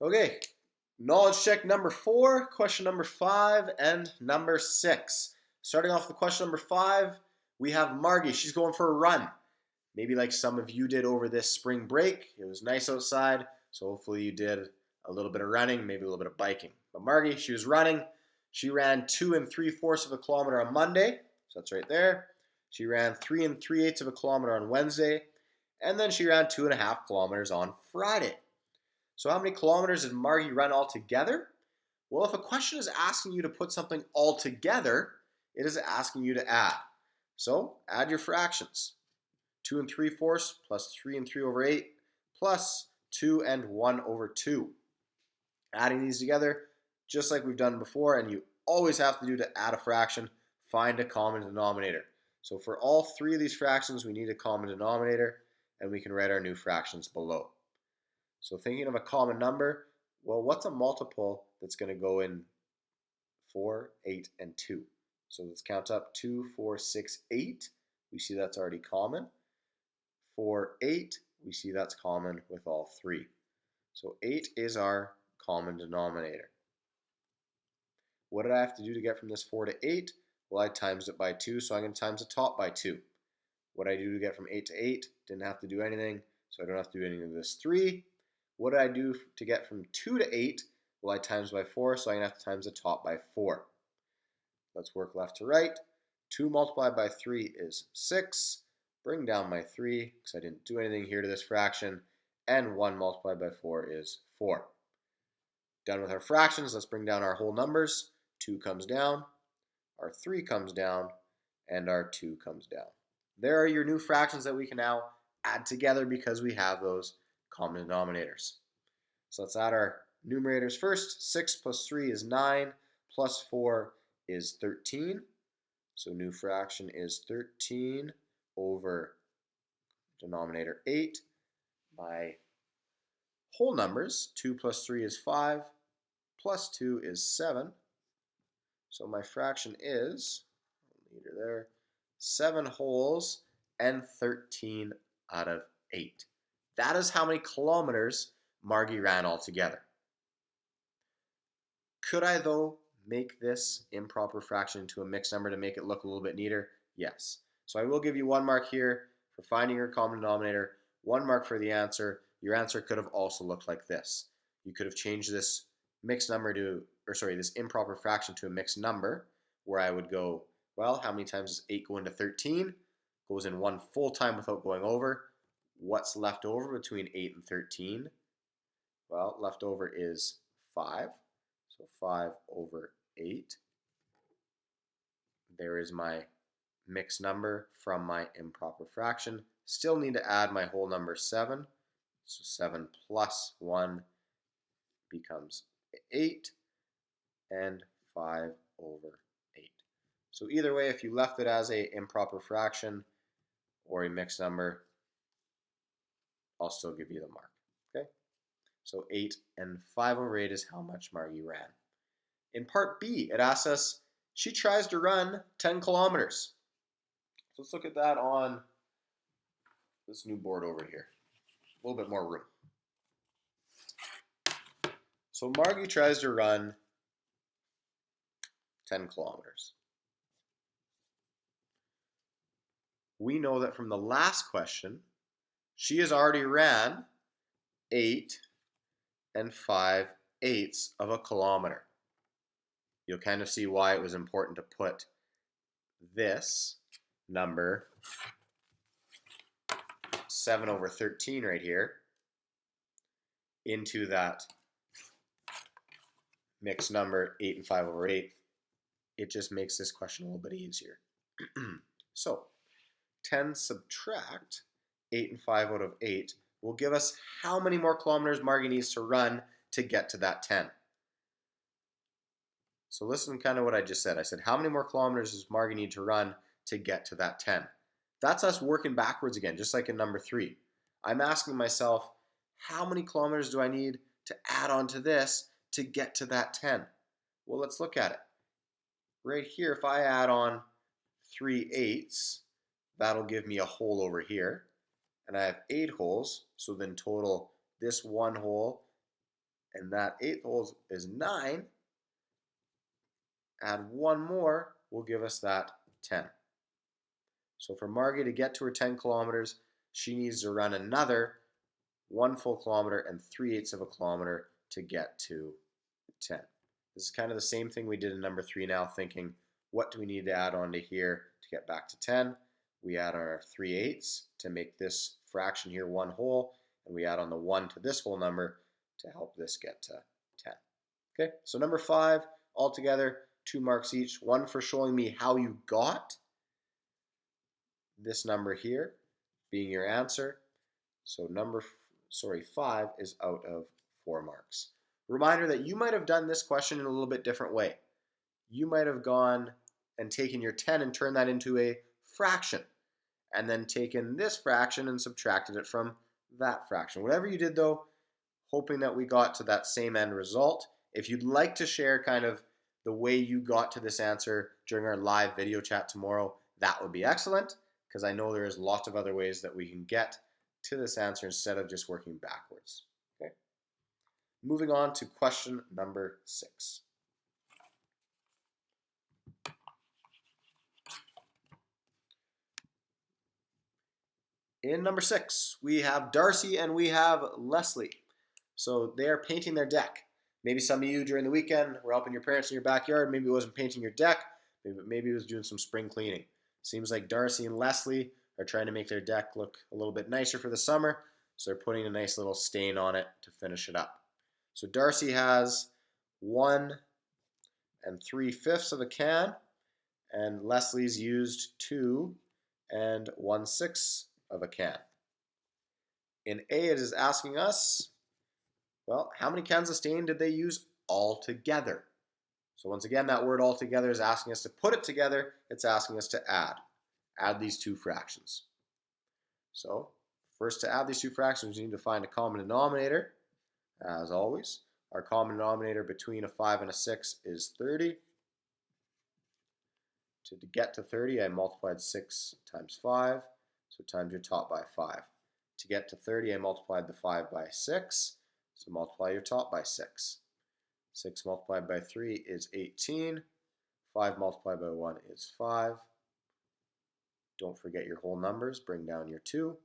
Okay, knowledge check number 4, question number 5, and number 6. Starting off with question number 5, we have Margie. She's going for a run. Maybe like some of you did over this spring break. It was nice outside, so hopefully you did a little bit of running, maybe a little bit of biking. But Margie, she was running. She ran 2 3/4 of a kilometer on Monday, so that's right there. She ran 3 3/8 of a kilometer on Wednesday, and then she ran 2.5 kilometers on Friday. So how many kilometers did Margie run altogether? Well, if a question is asking you to put something all together, it is asking you to add. So add your fractions. 2 3/4 plus 3 3/8 plus 2 1 over 2. Adding these together, just like we've done before, and you always have to do to add a fraction, find a common denominator. So for all 3 of these fractions, we need a common denominator, and we can write our new fractions below. So thinking of a common number, well, what's a multiple that's going to go in 4, 8, and 2? So let's count up 2, 4, 6, 8. We see that's already common. 4, 8, we see that's common with all 3. So 8 is our common denominator. What did I have to do to get from this 4 to 8? Well, I times it by 2, so I'm going to times the top by 2. What did I do to get from 8 to 8? Didn't have to do anything, so I don't have to do anything of this 3. What did I do to get from 2 to 8? Well, I times by 4, so I'm going to have to times the top by 4. Let's work left to right. 2 multiplied by 3 is 6. Bring down my 3, because I didn't do anything here to this fraction. And 1 multiplied by 4 is 4. Done with our fractions, let's bring down our whole numbers. 2 comes down, our 3 comes down, and our 2 comes down. There are your new fractions that we can now add together because we have those common denominators. So let's add our numerators first. 6 plus 3 is 9, plus 4 is 13. So new fraction is 13 over denominator 8. My whole numbers, 2 plus 3 is 5, plus 2 is 7. So my fraction is, leader there, 7 wholes and 13 out of 8. That is how many kilometers Margie ran altogether. Could I, though, make this improper fraction into a mixed number to make it look a little bit neater? Yes. So I will give you 1 mark here for finding your common denominator, 1 mark for the answer. Your answer could have also looked like this. You could have changed this mixed number to, this improper fraction to a mixed number, where I would go, well, how many times does 8 go into 13? Goes in 1 full time without going over. What's left over between 8 and 13? Well, left over is 5. So 5 over 8. There is my mixed number from my improper fraction. Still need to add my whole number 7. So 7 plus 1 becomes 8, and 5 over 8. So either way, if you left it as a improper fraction or a mixed number, I'll still give you the mark. Okay? So 8 and 5 over 8 is how much Margie ran. In part B, it asks us, she tries to run 10 kilometers. So let's look at that on this new board over here. A little bit more room. So Margie tries to run 10 kilometers. We know that from the last question, she has already ran 8 5/8 of a kilometer. You'll kind of see why it was important to put this number 7 over 13 right here into that mixed number 8 and 5 over 8. It just makes this question a little bit easier. So 10 subtract 8 and 5 out of 8 will give us how many more kilometers Margie needs to run to get to that 10. So listen kind of what I just said. I said, how many more kilometers does Margie need to run to get to that 10? That's us working backwards again, just like in number 3. I'm asking myself, how many kilometers do I need to add on to this to get to that 10? Well, let's look at it. Right here, if I add on 3/8, that'll give me a hole over here. And I have 8 holes, so then total this 1 hole and that 8th whole is 9. Add one more will give us that 10. So for Margie to get to her 10 kilometers, she needs to run another 1 full kilometer and 3/8 of a kilometer to get to 10. This is kind of the same thing we did in number 3 now, thinking, what do we need to add on to here to get back to 10? We add our 3/8 to make this fraction here 1 whole, and we add on the 1 to this whole number to help this get to 10. Okay, so number 5, altogether, 2 marks each. 1 for showing me how you got this number here being your answer. So 5 is out of 4 marks. Reminder that you might have done this question in a little bit different way. You might have gone and taken your 10 and turned that into a fraction, and then taken this fraction and subtracted it from that fraction. Whatever you did though, hoping that we got to that same end result. If you'd like to share kind of the way you got to this answer during our live video chat tomorrow, that would be excellent, because I know there is lots of other ways that we can get to this answer instead of just working backwards. Okay. Moving on to question number 6. In number 6, we have Darcy and we have Leslie. So they are painting their deck. Maybe some of you during the weekend were helping your parents in your backyard. Maybe it wasn't painting your deck. Maybe it was doing some spring cleaning. Seems like Darcy and Leslie are trying to make their deck look a little bit nicer for the summer. So they're putting a nice little stain on it to finish it up. So Darcy has 1 3/5 of a can, and Leslie's used 2 1/6 of a can. In A, it is asking us, well, how many cans of stain did they use all together? So once again, that word altogether is asking us to put it together. It's asking us to add these 2 fractions. So first, to add these 2 fractions, we need to find a common denominator. As always, our common denominator between a 5 and a 6 is 30. To get to 30, I multiplied 6 times 5, so times your top by 5. To get to 30, I multiplied the 5 by 6, so multiply your top by 6. 6 multiplied by 3 is 18. 5 multiplied by 1 is 5. Don't forget your whole numbers. Bring down your 2.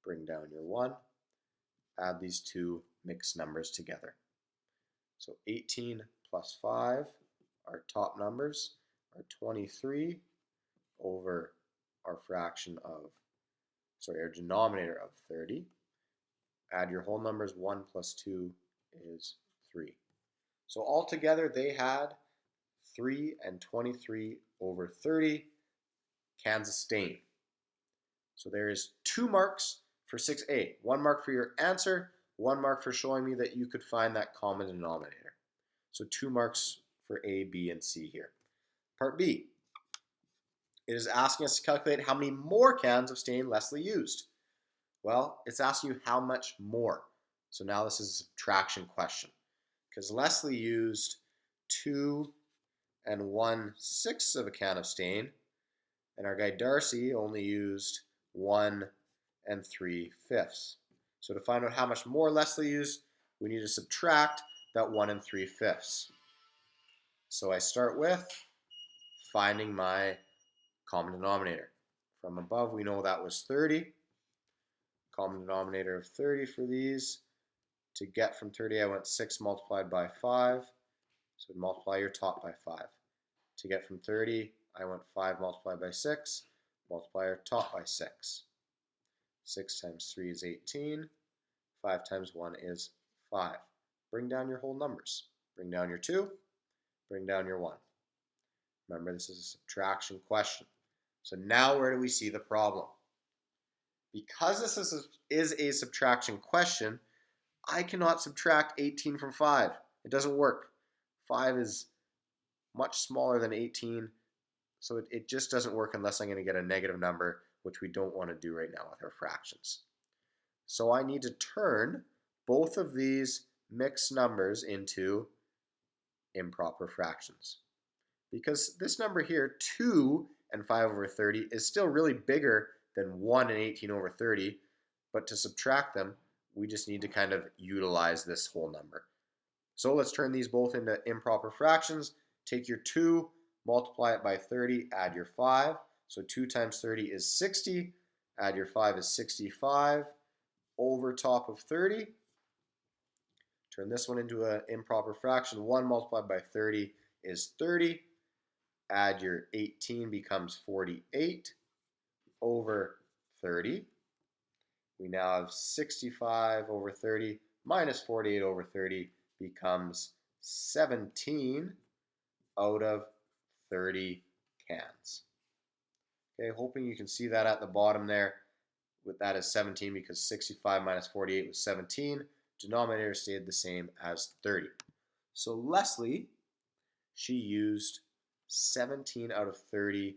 Bring down your 1. Add these 2 mixed numbers together. So 18 plus 5, our top numbers, are 23 over our our denominator of 30. Add your whole numbers. 1 plus 2 is 3. So altogether, they had 3 23 over 30 cans of stain. So there is 2 marks for 6A. 1 mark for your answer, 1 mark for showing me that you could find that common denominator. So 2 marks for A, B, and C here. Part B. It is asking us to calculate how many more cans of stain Leslie used. Well, it's asking you how much more. So now this is a subtraction question, because Leslie used 2 1/6 of a can of stain, and our guy Darcy only used 1 3/5. So to find out how much more Leslie used, we need to subtract that 1 3/5. So I start with finding my common denominator. From above, we know that was 30. Common denominator of 30 for these. To get from 30, I went 6 multiplied by 5. So multiply your top by 5. To get from 30, I went 5 multiplied by 6. Multiply your top by 6. 6 times 3 is 18. 5 times 1 is 5. Bring down your whole numbers. Bring down your 2. Bring down your 1. Remember, this is a subtraction question. So now where do we see the problem? Because this is a subtraction question, I cannot subtract 18 from 5. It doesn't work. 5 is much smaller than 18, so it just doesn't work unless I'm going to get a negative number, which we don't want to do right now with our fractions. So I need to turn both of these mixed numbers into improper fractions. Because this number here, 2 5 over 30, is still really bigger than 1 18 over 30, but to subtract them, we just need to kind of utilize this whole number. So let's turn these both into improper fractions. Take your 2, multiply it by 30, add your 5. So 2 times 30 is 60. Add your 5 is 65 over top of 30. Turn this one into an improper fraction. 1 multiplied by 30 is 30. Add your 18 becomes 48 over 30. We now have 65 over 30 minus 48 over 30 becomes 17 out of 30 cans. Okay, hoping you can see that at the bottom there. With that is 17 because 65 minus 48 was 17. Denominator stayed the same as 30. So Leslie, she used 17 out of 30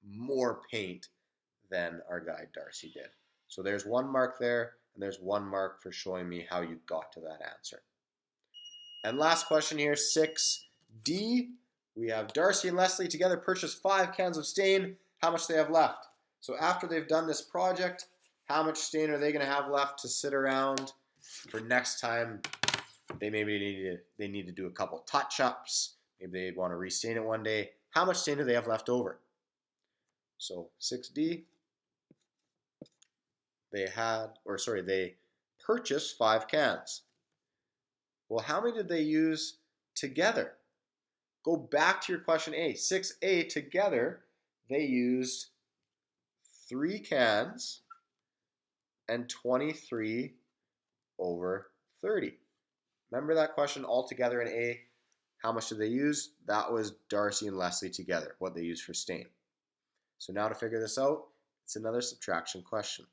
more paint than our guy Darcy did. So there's 1 mark there, and there's 1 mark for showing me how you got to that answer. And last question here, 6D. We have Darcy and Leslie together purchased 5 cans of stain. How much do they have left? So after they've done this project, how much stain are they going to have left to sit around for next time? They maybe need to do a couple touch-ups. Maybe they want to restain it one day. How much stain do they have left over? So 6D, they purchased 5 cans. Well, how many did they use together? Go back to your question A. 6A, together, they used 3 cans and 23 over 30. Remember that question all together in A? How much did they use? That was Darcy and Leslie together, what they used for stain. So now to figure this out, it's another subtraction question.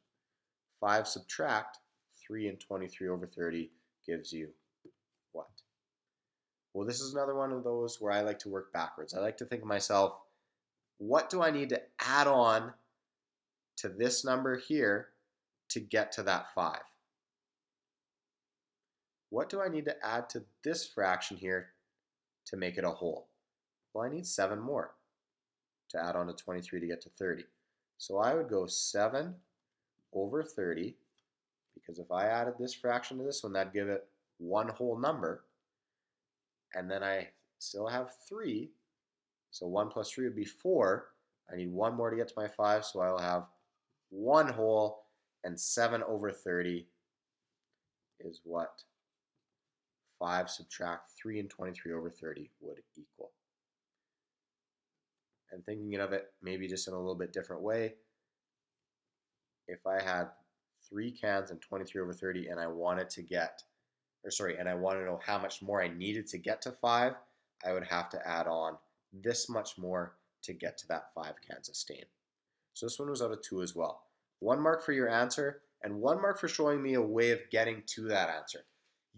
5 subtract 3 and 23 over 30 gives you what? Well, this is another one of those where I like to work backwards. I like to think of myself, what do I need to add on to this number here to get to that 5? What do I need to add to this fraction here to make it a whole? Well, I need 7 more to add on to 23 to get to 30. So I would go 7 over 30, because if I added this fraction to this one, that'd give it 1 whole number. And then I still have 3. So 1 plus 3 would be 4. I need 1 more to get to my 5, so I'll have 1 whole, and 7 over 30 is what 5 subtract 3 and 23 over 30 would equal. And thinking of it maybe just in a little bit different way, if I had 3 cans and 23 over 30 and I wanted to know how much more I needed to get to 5, I would have to add on this much more to get to that 5 cans of stain. So this one was out of 2 as well. 1 mark for your answer and 1 mark for showing me a way of getting to that answer.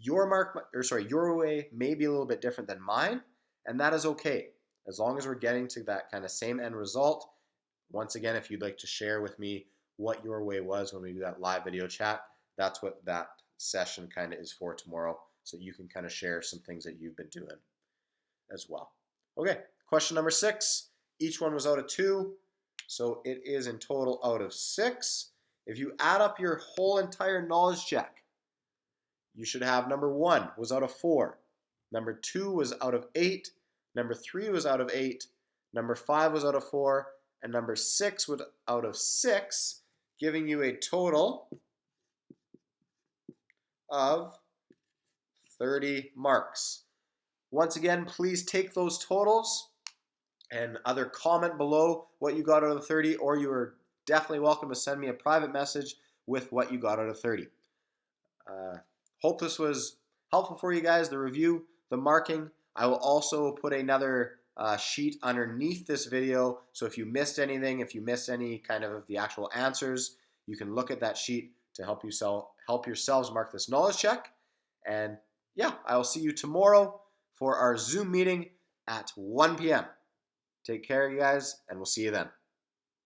Your way may be a little bit different than mine, and that is okay. As long as we're getting to that kind of same end result. Once again, if you'd like to share with me what your way was when we do that live video chat, that's what that session kind of is for tomorrow, so you can kind of share some things that you've been doing as well. Okay, question number 6. Each one was out of 2, so it is in total out of 6. If you add up your whole entire knowledge check, you should have number 1 was out of 4, number 2 was out of 8, number 3 was out of 8, number 5 was out of 4, and number 6 was out of 6, giving you a total of 30 marks. Once again, please take those totals and either comment below what you got out of the 30, or you are definitely welcome to send me a private message with what you got out of 30. Hope this was helpful for you guys, the review, the marking. I will also put another sheet underneath this video, so if you missed anything, if you missed any kind of the actual answers, you can look at that sheet to help yourselves mark this knowledge check. And yeah, I will see you tomorrow for our Zoom meeting at 1 p.m. Take care, you guys, and we'll see you then.